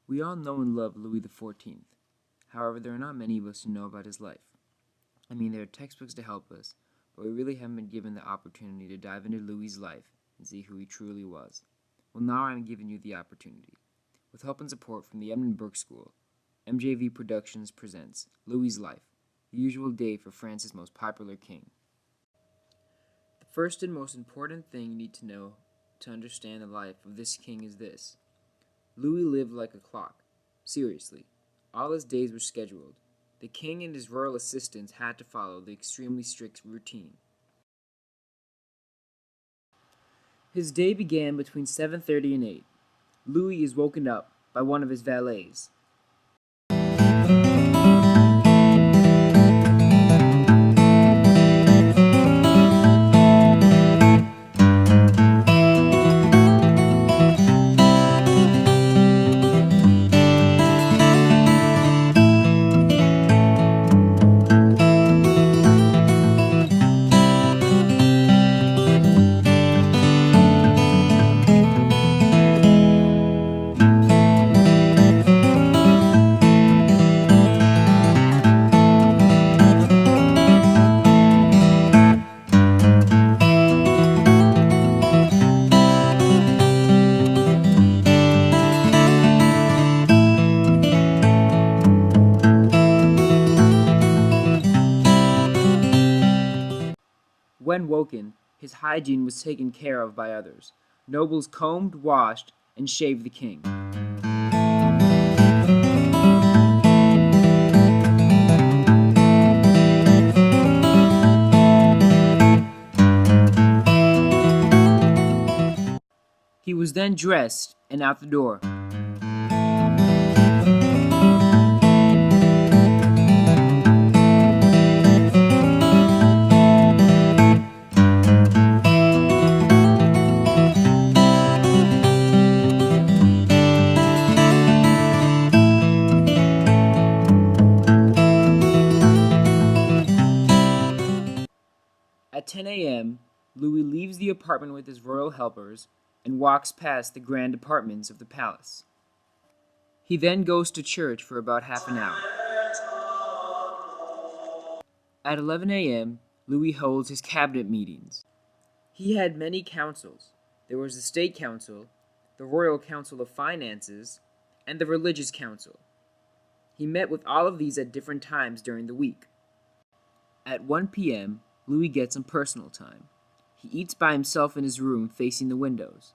We all know and love Louis XIV. However, there are not many of us who know about his life. There are textbooks to help us, but we really haven't been given the opportunity to dive into Louis's life and see who he truly was. Well, now I'm giving you the opportunity. With help and support from the Edmund Burke School, MJV Productions presents Louis's Life, the usual day for France's most popular king. The first and most important thing you need to know to understand the life of this king is this. Louis lived like a clock. Seriously, all his days were scheduled. The king and his royal assistants had to follow the extremely strict routine. His day began between 7:30 and 8. Louis is woken up by one of his valets. When woken, his hygiene was taken care of by others. Nobles combed, washed, and shaved the king. He was then dressed and out the door. At 10 a.m., Louis leaves the apartment with his royal helpers and walks past the grand apartments of the palace. He then goes to church for about half an hour. At 11 a.m., Louis holds his cabinet meetings. He had many councils. There was the State Council, the Royal Council of Finances, and the Religious Council. He met with all of these at different times during the week. At 1 p.m., Louis gets some personal time. He eats by himself in his room facing the windows.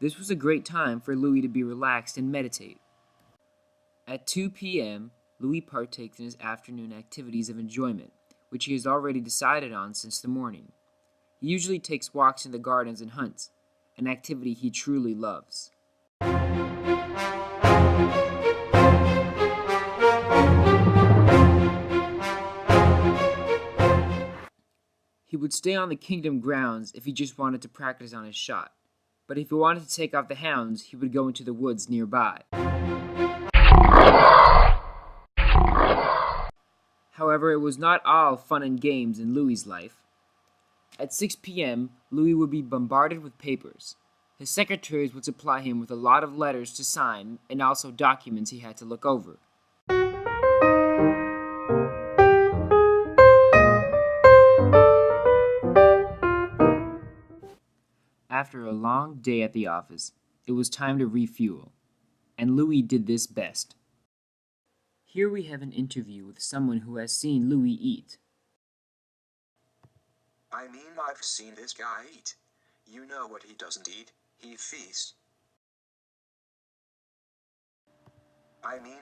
This was a great time for Louis to be relaxed and meditate. At 2 p.m., Louis partakes in his afternoon activities of enjoyment, which he has already decided on since the morning. He usually takes walks in the gardens and hunts, an activity he truly loves. He would stay on the kingdom grounds if he just wanted to practice on his shot, but if he wanted to take off the hounds, he would go into the woods nearby. However, it was not all fun and games in Louis's life. At 6 p.m., Louis would be bombarded with papers. His secretaries would supply him with a lot of letters to sign and also documents he had to look over. After a long day at the office, it was time to refuel, and Louis did this best. Here we have an interview with someone who has seen Louis eat. I've seen this guy eat. You know what he doesn't eat? He feasts.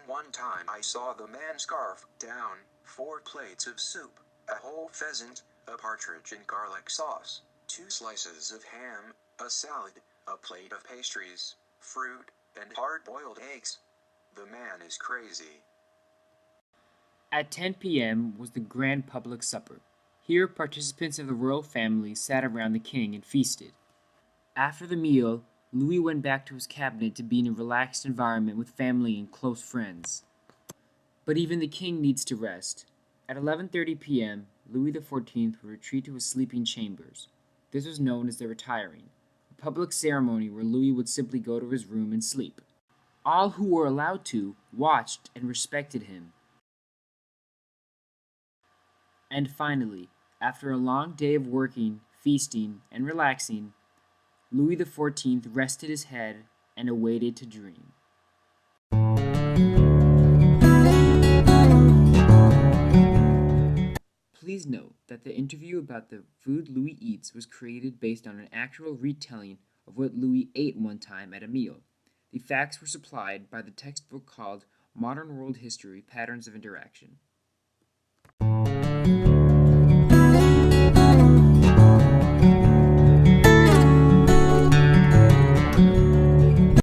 One time I saw the man scarf down 4 plates of soup, a whole pheasant, a partridge in garlic sauce, 2 slices of ham, a salad, a plate of pastries, fruit, and hard-boiled eggs. The man is crazy. At 10 p.m. was the grand public supper. Here, participants of the royal family sat around the king and feasted. After the meal, Louis went back to his cabinet to be in a relaxed environment with family and close friends. But even the king needs to rest. At 11:30 p.m., Louis XIV would retreat to his sleeping chambers. This was known as the retiring, a public ceremony where Louis would simply go to his room and sleep. All who were allowed to watched and respected him. And finally, after a long day of working, feasting, and relaxing, Louis XIV rested his head and awaited to dream. Please note that the interview about the food Louis eats was created based on an actual retelling of what Louis ate one time at a meal. The facts were supplied by the textbook called Modern World History: Patterns of Interaction.